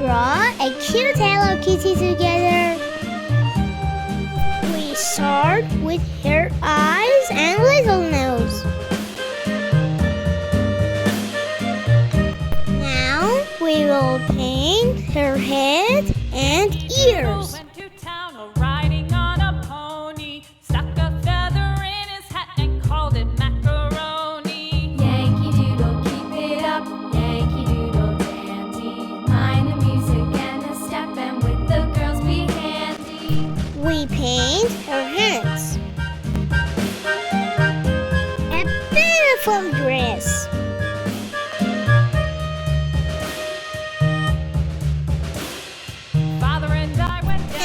draw a cute Hello Kitty together. We start with her eyes and little nose. Now we will paint her head and ears. We paint her hands. A beautiful dress.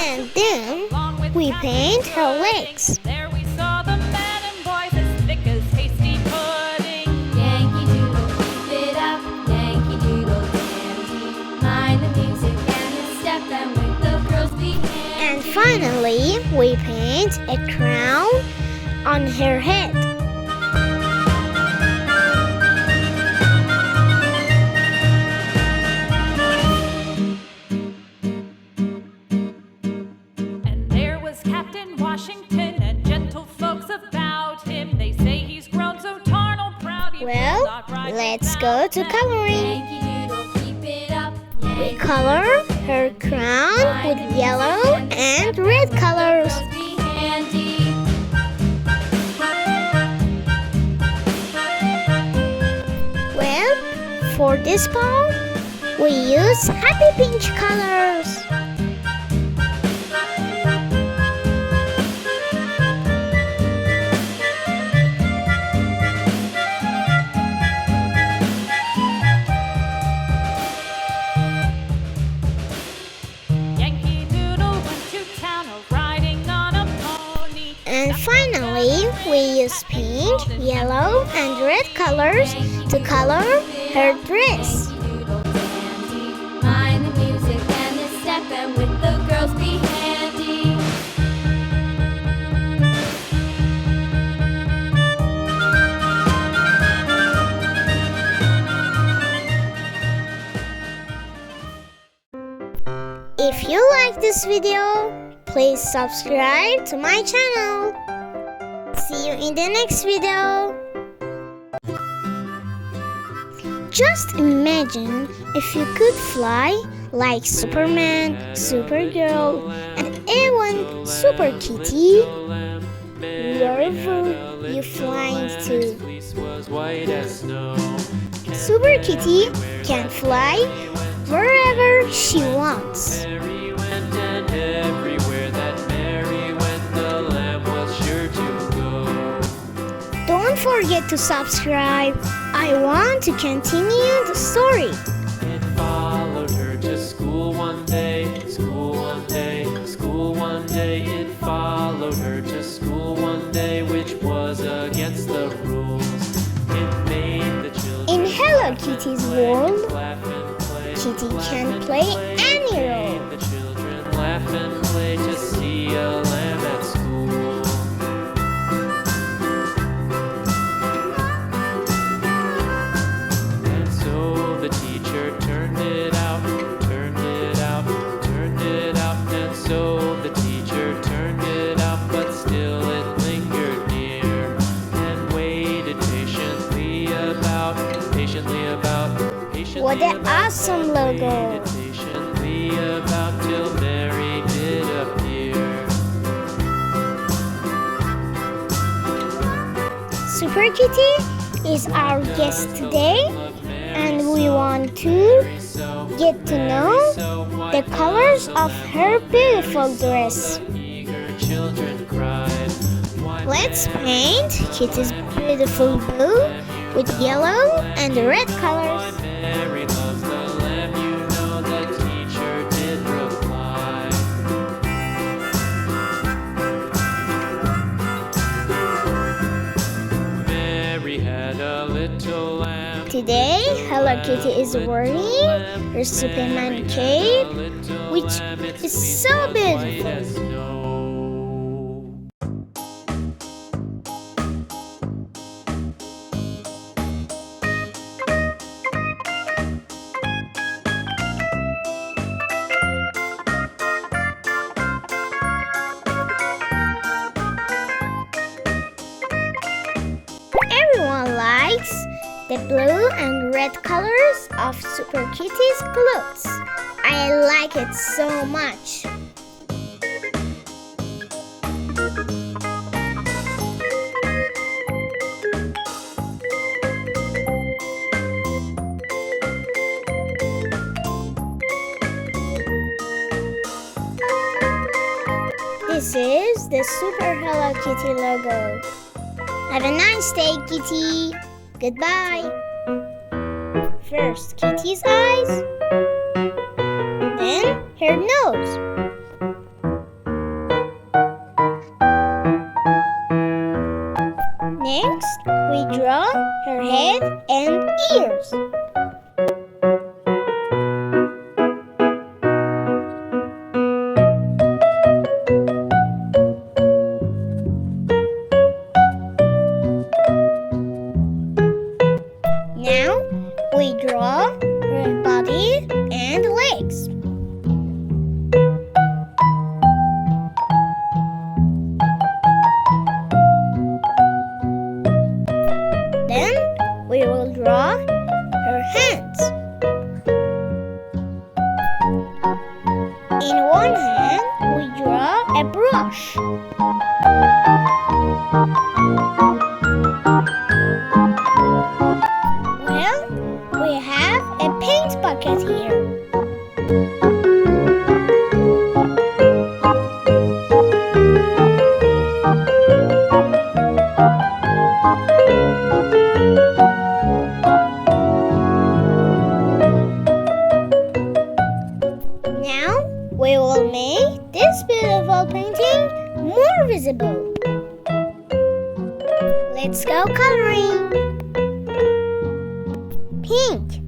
And then we paint her legs. There we saw the men and boys as thick as hasty pudding. Yankee Doodle, keep it up, Yankee Doodle dandy. Mind the music and the step, and with the girls be handy. And finally, we paint a crown on her head. And there was Captain Washington and gentle folks about him. They say he's grown so tarnal proud. He will Well, not ride let's without go to them. coloring. Yankee Doodle, keep it up, We Yankee color her crown with yellow and red colors. girls be handy. Well, for this ball, we use happy pink colors. Yankee Doodle went to town riding on a pony. And finally, we use pink, yellow, and red colors to color her dress. Yankee Doodle dandy. Mind the music and the step, and with the girls be handy. If you like this video, please subscribe to my channel. See you in the next video. Just imagine if you could fly like Superman, Supergirl, and even Super Kitty wherever you flying to. Super Kitty can fly wherever she wants. Mary went, and everywhere that Mary went, the lamb was sure to go. Don't forget to subscribe. I want to continue the story. It followed her to school one day, school one day, school one day. It followed her to school one day, which was against the rules. It made the children In Hello Kitty's world, laugh and play. Kitty can play any role. The children laugh and play to see a lamb at school. And so the teacher turned it out, turned it out, turned it out. And so the teacher turned it out, but still it lingered near and waited patiently about, patiently about, patiently What an about. awesome logo. Waited patiently about till Mary did appear. Super Kitty is our guest today, and we want to get to know the colors of her beautiful dress. Eager children cried, "Why, Let's paint Kitty's beautiful bow with yellow and red colors. Mary loves the lamb?" You know the teacher did reply. Mary had a little lamb. Today, Hello Kitty is wearing her Superman cape, which is so beautiful. the blue and red colors of Super Kitty's clothes. I like it so much. This is the Super Hello Kitty logo. Have a nice day, Kitty. Goodbye. First Kitty's eyes, then her nose. Next, we draw her head and ears. Now we draw her body and legs. Then we will draw her hands. In one hand we draw a brush. Well, we have a paint bucket here. Now we will make this beautiful painting more visible. Let's go coloring. Pink.